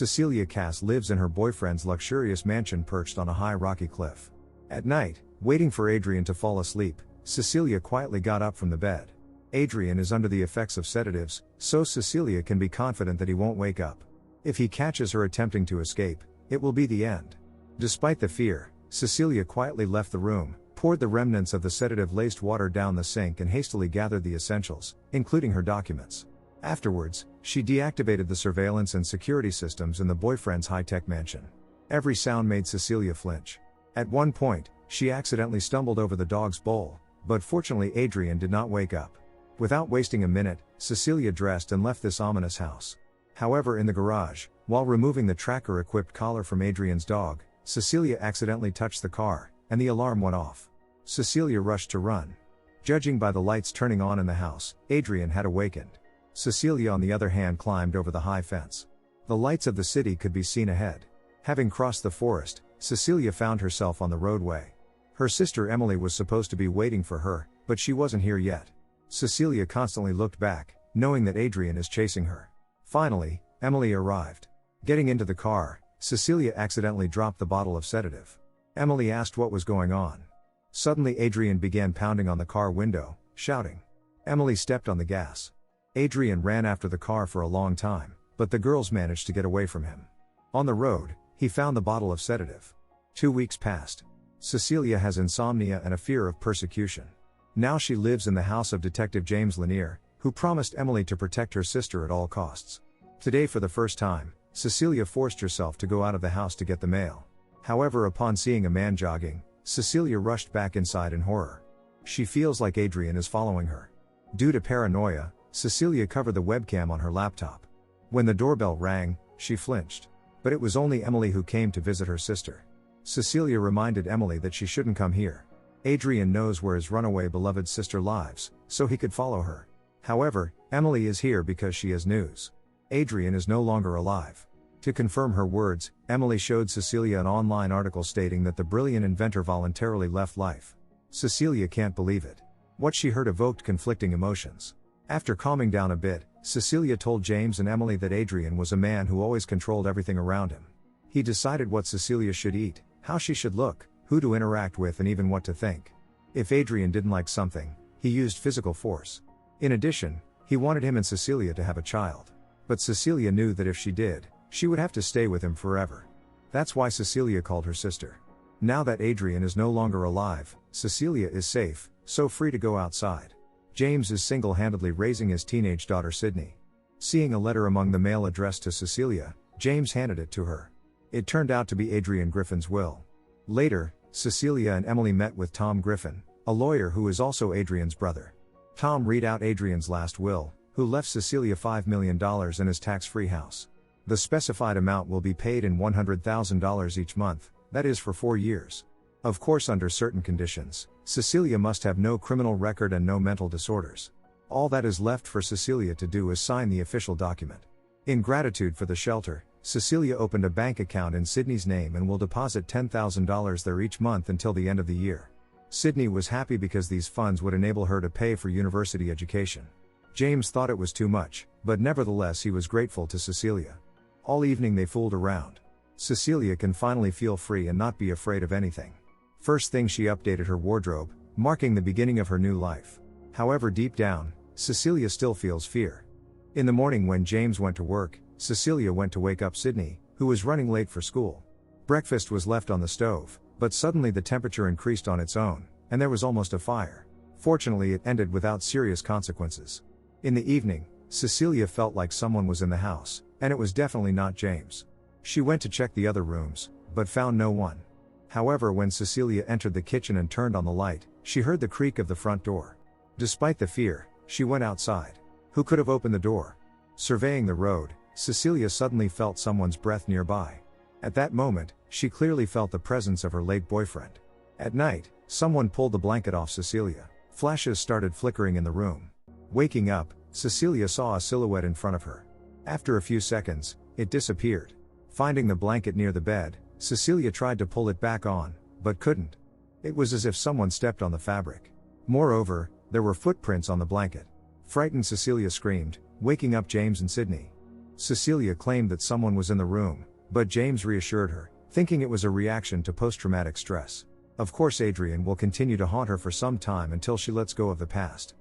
Cecilia Cass lives in her boyfriend's luxurious mansion perched on a high rocky cliff. At night, waiting for Adrien to fall asleep, Cecilia quietly got up from the bed. Adrien is under the effects of sedatives, so Cecilia can be confident that he won't wake up. If he catches her attempting to escape, it will be the end. Despite the fear, Cecilia quietly left the room, poured the remnants of the sedative-laced water down the sink and hastily gathered the essentials, including her documents. Afterwards, she deactivated the surveillance and security systems in the boyfriend's high-tech mansion. Every sound made Cecilia flinch. At one point, she accidentally stumbled over the dog's bowl, but fortunately Adrien did not wake up. Without wasting a minute, Cecilia dressed and left this ominous house. However, in the garage, while removing the tracker-equipped collar from Adrien's dog, Cecilia accidentally touched the car, and the alarm went off. Cecilia rushed to run. Judging by the lights turning on in the house, Adrien had awakened. Cecilia on the other hand climbed over the high fence. The lights of the city could be seen ahead. Having crossed the forest, Cecilia found herself on the roadway. Her sister Emily was supposed to be waiting for her, but she wasn't here yet. Cecilia constantly looked back, knowing that Adrien is chasing her. Finally, Emily arrived. Getting into the car, Cecilia accidentally dropped the bottle of sedative. Emily asked what was going on. Suddenly Adrien began pounding on the car window, shouting. Emily stepped on the gas. Adrien ran after the car for a long time, but the girls managed to get away from him. On the road, he found the bottle of sedative. 2 weeks passed. Cecilia has insomnia and a fear of persecution. Now she lives in the house of Detective James Lanier, who promised Emily to protect her sister at all costs. Today, for the first time, Cecilia forced herself to go out of the house to get the mail. However, upon seeing a man jogging, Cecilia rushed back inside in horror. She feels like Adrien is following her. Due to paranoia, Cecilia covered the webcam on her laptop. When the doorbell rang, she flinched. But it was only Emily who came to visit her sister. Cecilia reminded Emily that she shouldn't come here. Adrien knows where his runaway beloved sister lives, so he could follow her. However, Emily is here because she has news. Adrien is no longer alive. To confirm her words, Emily showed Cecilia an online article stating that the brilliant inventor voluntarily left life. Cecilia can't believe it. What she heard evoked conflicting emotions. After calming down a bit, Cecilia told James and Emily that Adrien was a man who always controlled everything around him. He decided what Cecilia should eat, how she should look, who to interact with, and even what to think. If Adrien didn't like something, he used physical force. In addition, he wanted him and Cecilia to have a child. But Cecilia knew that if she did, she would have to stay with him forever. That's why Cecilia called her sister. Now that Adrien is no longer alive, Cecilia is safe, so free to go outside. James is single-handedly raising his teenage daughter Sydney. Seeing a letter among the mail addressed to Cecilia, James handed it to her. It turned out to be Adrien Griffin's will. Later, Cecilia and Emily met with Tom Griffin, a lawyer who is also Adrien's brother. Tom read out Adrien's last will, who left Cecilia $5 million in his tax-free house. The specified amount will be paid in $100,000 each month, that is for 4 years. Of course, under certain conditions, Cecilia must have no criminal record and no mental disorders. All that is left for Cecilia to do is sign the official document. In gratitude for the shelter, Cecilia opened a bank account in Sydney's name and will deposit $10,000 there each month until the end of the year. Sydney was happy because these funds would enable her to pay for university education. James thought it was too much, but nevertheless he was grateful to Cecilia. All evening they fooled around. Cecilia can finally feel free and not be afraid of anything. First thing, she updated her wardrobe, marking the beginning of her new life. However, deep down, Cecilia still feels fear. In the morning when James went to work, Cecilia went to wake up Sydney, who was running late for school. Breakfast was left on the stove, but suddenly the temperature increased on its own, and there was almost a fire. Fortunately, it ended without serious consequences. In the evening, Cecilia felt like someone was in the house, and it was definitely not James. She went to check the other rooms, but found no one. However, when Cecilia entered the kitchen and turned on the light, she heard the creak of the front door. Despite the fear, she went outside. Who could have opened the door? Surveying the road, Cecilia suddenly felt someone's breath nearby. At that moment, she clearly felt the presence of her late boyfriend. At night, someone pulled the blanket off Cecilia. Flashes started flickering in the room. Waking up, Cecilia saw a silhouette in front of her. After a few seconds, it disappeared. Finding the blanket near the bed, Cecilia tried to pull it back on, but couldn't. It was as if someone stepped on the fabric. Moreover, there were footprints on the blanket. Frightened, Cecilia screamed, waking up James and Sydney. Cecilia claimed that someone was in the room, but James reassured her, thinking it was a reaction to post-traumatic stress. Of course, Adrien will continue to haunt her for some time until she lets go of the past.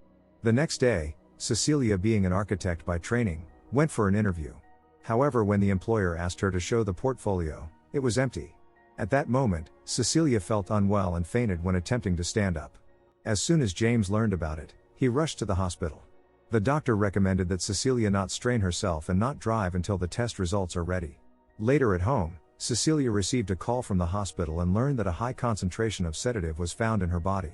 The next day, Cecilia, being an architect by training, went for an interview. However, when the employer asked her to show the portfolio, it was empty. At that moment, Cecilia felt unwell and fainted when attempting to stand up. As soon as James learned about it, he rushed to the hospital. The doctor recommended that Cecilia not strain herself and not drive until the test results are ready. Later at home, Cecilia received a call from the hospital and learned that a high concentration of sedative was found in her body.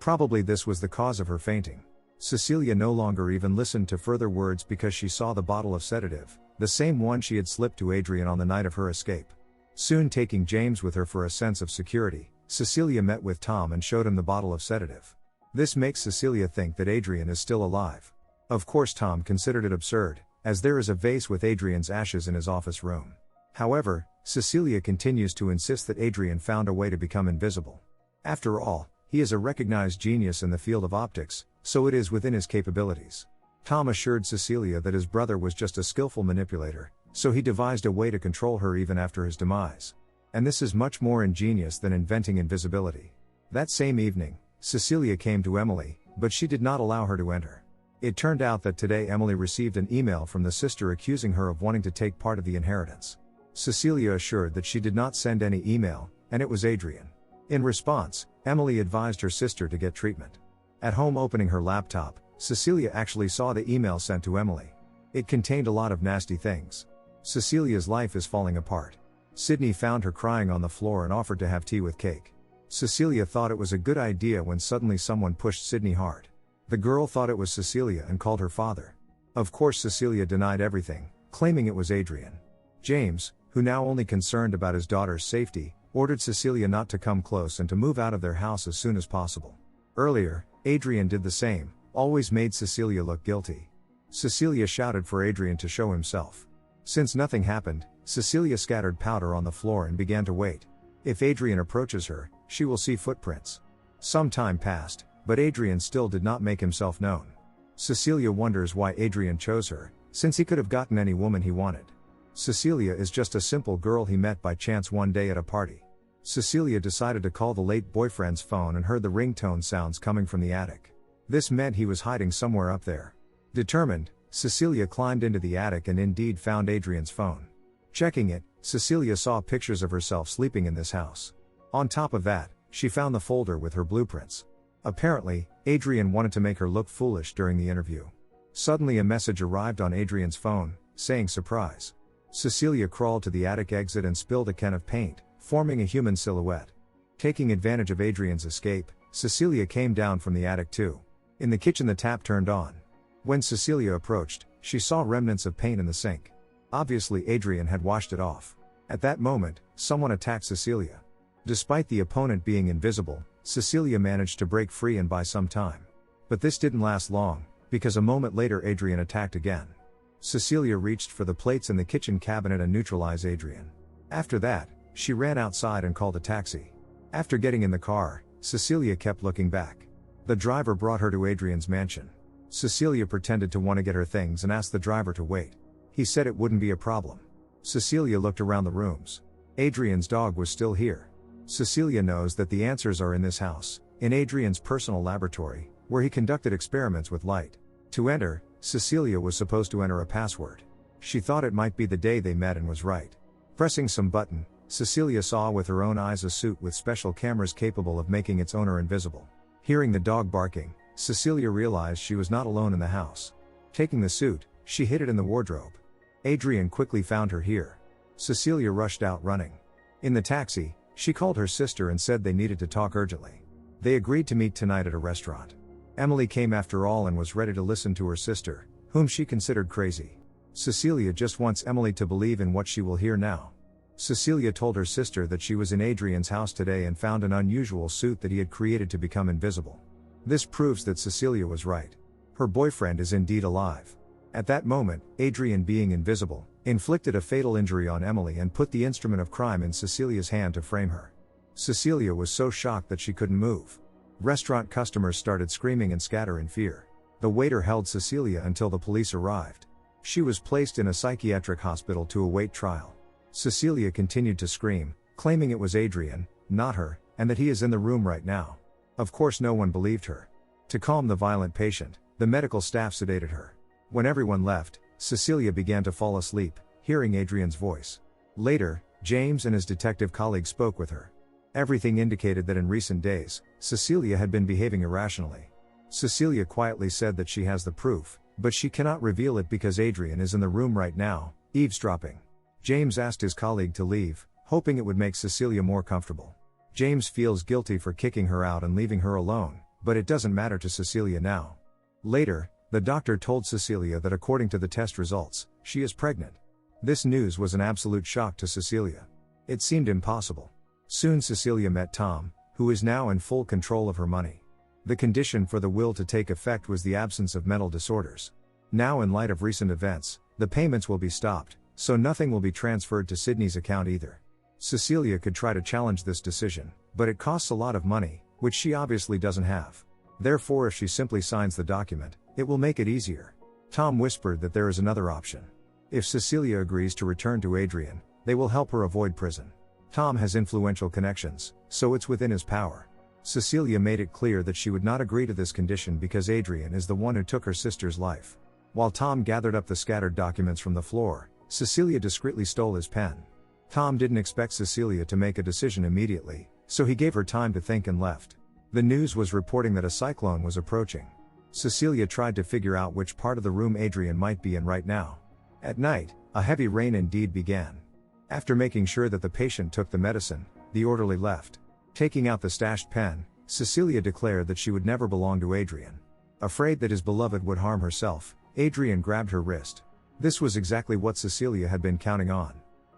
Probably this was the cause of her fainting. Cecilia no longer even listened to further words because she saw the bottle of sedative, the same one she had slipped to Adrien on the night of her escape. Soon, taking James with her for a sense of security, Cecilia met with Tom and showed him the bottle of sedative. This makes Cecilia think that Adrien is still alive. Of course, Tom considered it absurd, as there is a vase with Adrien's ashes in his office room. However, Cecilia continues to insist that Adrien found a way to become invisible. After all, he is a recognized genius in the field of optics, so it is within his capabilities. Tom assured Cecilia that his brother was just a skillful manipulator, so he devised a way to control her even after his demise. And this is much more ingenious than inventing invisibility. That same evening, Cecilia came to Emily, but she did not allow her to enter. It turned out that today Emily received an email from the sister accusing her of wanting to take part of the inheritance. Cecilia assured that she did not send any email, and it was Adrien. In response, Emily advised her sister to get treatment. At home, opening her laptop, Cecilia actually saw the email sent to Emily. It contained a lot of nasty things. Cecilia's life is falling apart. Sydney found her crying on the floor and offered to have tea with cake. Cecilia thought it was a good idea when suddenly someone pushed Sydney hard. The girl thought it was Cecilia and called her father. Of course, Cecilia denied everything, claiming it was Adrien. James, who now only concerned about his daughter's safety, ordered Cecilia not to come close and to move out of their house as soon as possible. Earlier, Adrien did the same, always made Cecilia look guilty. Cecilia shouted for Adrien to show himself. Since nothing happened, Cecilia scattered powder on the floor and began to wait. If Adrien approaches her, she will see footprints. Some time passed, but Adrien still did not make himself known. Cecilia wonders why Adrien chose her, since he could have gotten any woman he wanted. Cecilia is just a simple girl he met by chance one day at a party. Cecilia decided to call the late boyfriend's phone and heard the ringtone sounds coming from the attic. This meant he was hiding somewhere up there. Determined, Cecilia climbed into the attic and indeed found Adrien's phone. Checking it, Cecilia saw pictures of herself sleeping in this house. On top of that, she found the folder with her blueprints. Apparently, Adrien wanted to make her look foolish during the interview. Suddenly, a message arrived on Adrien's phone, saying surprise. Cecilia crawled to the attic exit and spilled a can of paint, forming a human silhouette. Taking advantage of Adrien's escape, Cecilia came down from the attic too. In the kitchen, the tap turned on. When Cecilia approached, she saw remnants of paint in the sink. Obviously, Adrien had washed it off. At that moment, someone attacked Cecilia. Despite the opponent being invisible, Cecilia managed to break free and buy some time. But this didn't last long, because a moment later Adrien attacked again. Cecilia reached for the plates in the kitchen cabinet and neutralized Adrien. After that, she ran outside and called a taxi. After getting in the car, Cecilia kept looking back. The driver brought her to Adrien's mansion. Cecilia pretended to want to get her things and asked the driver to wait. He said it wouldn't be a problem. Cecilia looked around the rooms. Adrien's dog was still here. Cecilia knows that the answers are in this house, in Adrien's personal laboratory, where he conducted experiments with light. To enter, Cecilia was supposed to enter a password. She thought it might be the day they met and was right. Pressing some button, Cecilia saw with her own eyes a suit with special cameras capable of making its owner invisible. Hearing the dog barking, Cecilia realized she was not alone in the house. Taking the suit, she hid it in the wardrobe. Adrien quickly found her here. Cecilia rushed out running. In the taxi, she called her sister and said they needed to talk urgently. They agreed to meet tonight at a restaurant. Emily came after all and was ready to listen to her sister, whom she considered crazy. Cecilia just wants Emily to believe in what she will hear now. Cecilia told her sister that she was in Adrien's house today and found an unusual suit that he had created to become invisible. This proves that Cecilia was right. Her boyfriend is indeed alive. At that moment, Adrien, being invisible, inflicted a fatal injury on Emily and put the instrument of crime in Cecilia's hand to frame her. Cecilia was so shocked that she couldn't move. Restaurant customers started screaming and scatter in fear. The waiter held Cecilia until the police arrived. She was placed in a psychiatric hospital to await trial. Cecilia continued to scream, claiming it was Adrien, not her, and that he is in the room right now. Of course no one believed her. To calm the violent patient, the medical staff sedated her. When everyone left, Cecilia began to fall asleep, hearing Adrien's voice. Later, James and his detective colleague spoke with her. Everything indicated that in recent days, Cecilia had been behaving irrationally. Cecilia quietly said that she has the proof, but she cannot reveal it because Adrien is in the room right now, eavesdropping. James asked his colleague to leave, hoping it would make Cecilia more comfortable. James feels guilty for kicking her out and leaving her alone, but it doesn't matter to Cecilia now. Later, the doctor told Cecilia that according to the test results, she is pregnant. This news was an absolute shock to Cecilia. It seemed impossible. Soon Cecilia met Tom, who is now in full control of her money. The condition for the will to take effect was the absence of mental disorders. Now, in light of recent events, the payments will be stopped, so nothing will be transferred to Sydney's account either. Cecilia could try to challenge this decision, but it costs a lot of money, which she obviously doesn't have. Therefore, if she simply signs the document, it will make it easier. Tom whispered that there is another option. If Cecilia agrees to return to Adrien, they will help her avoid prison. Tom has influential connections, so it's within his power. Cecilia made it clear that she would not agree to this condition because Adrien is the one who took her sister's life. While Tom gathered up the scattered documents from the floor, Cecilia discreetly stole his pen. Tom didn't expect Cecilia to make a decision immediately, so he gave her time to think and left. The news was reporting that a cyclone was approaching. Cecilia tried to figure out which part of the room Adrien might be in right now. At night, a heavy rain indeed began. After making sure that the patient took the medicine, the orderly left. Taking out the stashed pen, Cecilia declared that she would never belong to Adrien. Afraid that his beloved would harm herself, Adrien grabbed her wrist. This was exactly what Cecilia had been counting on.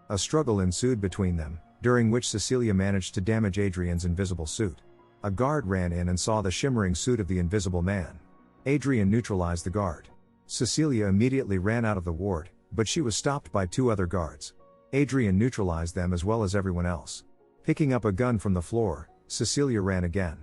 A struggle ensued between them, during which Cecilia managed to damage Adrien's invisible suit. A guard ran in and saw the shimmering suit of the invisible man. Adrien neutralized the guard. Cecilia immediately ran out of the ward, but she was stopped by two other guards. Adrien neutralized them as well as everyone else. Picking up a gun from the floor, Cecilia ran again.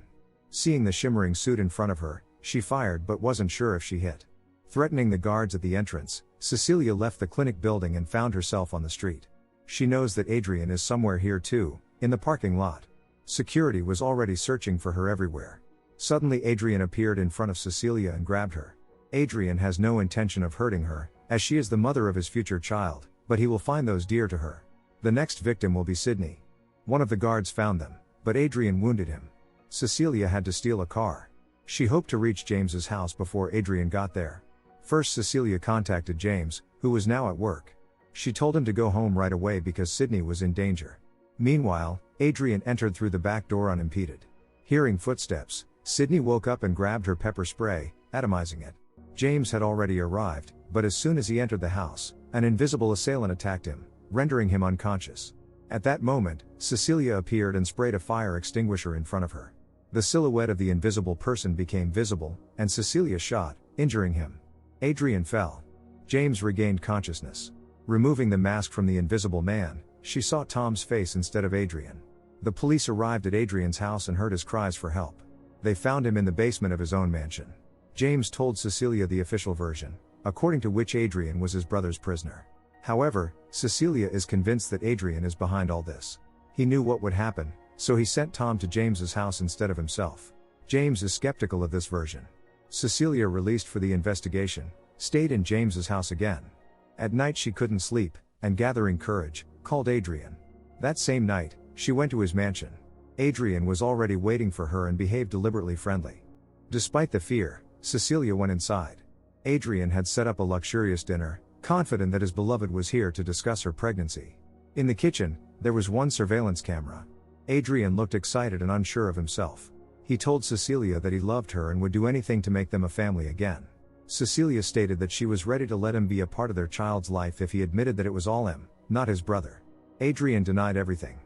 Seeing the shimmering suit in front of her, she fired but wasn't sure if she hit. Threatening the guards at the entrance, Cecilia left the clinic building and found herself on the street. She knows that Adrien is somewhere here too, in the parking lot. Security was already searching for her everywhere. Suddenly Adrien appeared in front of Cecilia and grabbed her. Adrien has no intention of hurting her, as she is the mother of his future child, but he will find those dear to her. The next victim will be Sydney. One of the guards found them, but Adrien wounded him. Cecilia had to steal a car. She hoped to reach James's house before Adrien got there. First, Cecilia contacted James, who was now at work. She told him to go home right away because Sydney was in danger. Meanwhile, Adrien entered through the back door unimpeded. Hearing footsteps, Sydney woke up and grabbed her pepper spray, atomizing it. James had already arrived, but as soon as he entered the house, an invisible assailant attacked him, rendering him unconscious. At that moment, Cecilia appeared and sprayed a fire extinguisher in front of her. The silhouette of the invisible person became visible, and Cecilia shot, injuring him. Adrien fell. James regained consciousness. Removing the mask from the invisible man, she saw Tom's face instead of Adrien. The police arrived at Adrien's house and heard his cries for help. They found him in the basement of his own mansion. James told Cecilia the official version, according to which Adrien was his brother's prisoner. However, Cecilia is convinced that Adrien is behind all this. He knew what would happen, so he sent Tom to James's house instead of himself. James is skeptical of this version. Cecilia, released for the investigation, stayed in James's house again. At night she couldn't sleep, and gathering courage, called Adrien. That same night, she went to his mansion. Adrien was already waiting for her and behaved deliberately friendly. Despite the fear, Cecilia went inside. Adrien had set up a luxurious dinner, confident that his beloved was here to discuss her pregnancy. In the kitchen, there was one surveillance camera. Adrien looked excited and unsure of himself. He told Cecilia that he loved her and would do anything to make them a family again. Cecilia stated that she was ready to let him be a part of their child's life if he admitted that it was all him, not his brother. Adrien denied everything.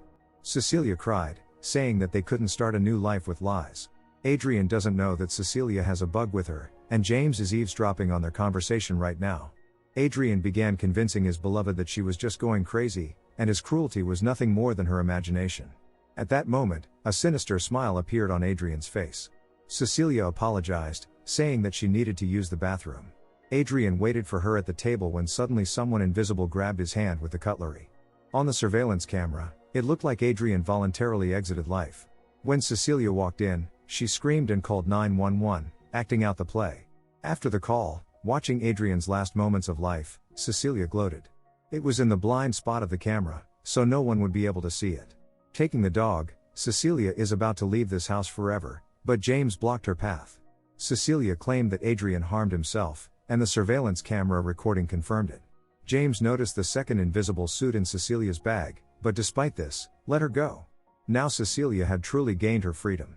Cecilia cried, saying that they couldn't start a new life with lies. Adrien doesn't know that Cecilia has a bug with her, and James is eavesdropping on their conversation right now. Adrien began convincing his beloved that she was just going crazy, and his cruelty was nothing more than her imagination. At that moment, a sinister smile appeared on Adrien's face. Cecilia apologized, saying that she needed to use the bathroom. Adrien waited for her at the table when suddenly someone invisible grabbed his hand with the cutlery. On the surveillance camera, it looked like Adrien voluntarily exited life. When Cecilia walked in, she screamed and called 911, acting out the play. After the call, watching Adrien's last moments of life, Cecilia gloated. It was in the blind spot of the camera, so no one would be able to see it. Taking the dog, Cecilia is about to leave this house forever, but James blocked her path. Cecilia claimed that Adrien harmed himself, and the surveillance camera recording confirmed it. James noticed the second invisible suit in Cecilia's bag, but despite this, let her go. Now Cecilia had truly gained her freedom.